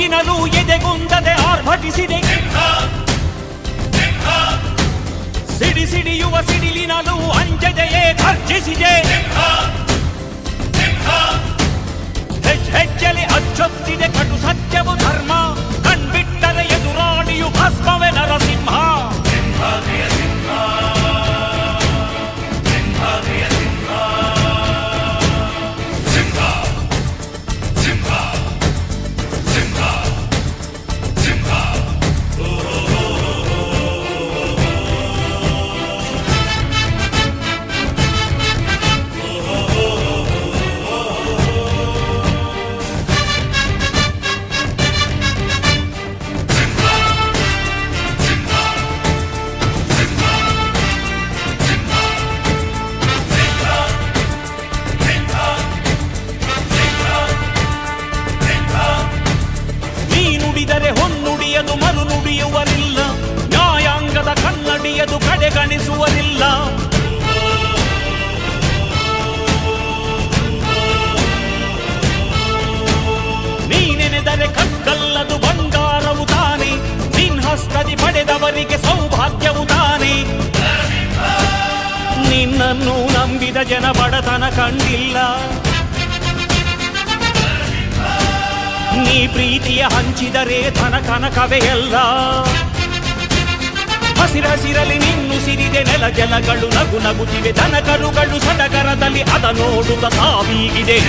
ಬದುಕಿನಲ್ಲೂ ಎದೆಗುಂದದೆ ಆರ್ಭಟಿಸಿದೆ. ಸಿಡಿಯುವ ಸಿಡಿಲಿನಲ್ಲೂ ಅಂಜದೆಯೇ ಗರ್ಜಿಸಿದೆ. ಹೆಜ್ಜೆಲಿ ಅಚ್ಚೊತ್ತಿದೆ ಕಟು ಸತ್ಯವು ಧರ್ಮ, ಕಣ್ಬಿಟ್ಟರೆ ಎದುರಾಳಿಯು ಭಸ್ಮವೇ ನರಸಿಂಹ. ಹೊನ್ನುಡಿಯದು ಮರು ನುಡಿಯುವರಿಲ್ಲ, ನ್ಯಾಯಾಂಗದ ಕನ್ನಡಿಯದು ಕಡೆಗಣಿಸುವರಿಲ್ಲ. ನೀನೆನೆದರೆ ಕಗ್ಗಲ್ಲದು ಬಂಗಾರವು ತಾನೆ, ನಿನ್ ಹಸ್ತದಿ ಪಡೆದವರಿಗೆ ಸೌಭಾಗ್ಯವು ತಾನೆ. ನಿನ್ನನ್ನು ನಂಬಿದ ಜನ ಬಡತನ ಕಂಡಿಲ್ಲ, ನೀ ಪ್ರೀತಿಯ ಹಂಚಿದರೆ ಧನ ಕನಕವೇ ಎಲ್ಲ. ಹಸಿರಸಿರಲಿ ನಿನ್ನು ಸಿರಿದೆ ನೆಲ ಜಲಗಳು ನಗು ನಗುತ್ತಿವೆ, ದನ ಕರುಗಳು ಸಡಗರದಲ್ಲಿ ಅದ ನೋಡುತ್ತ ತಾವೀಗಿದೆ.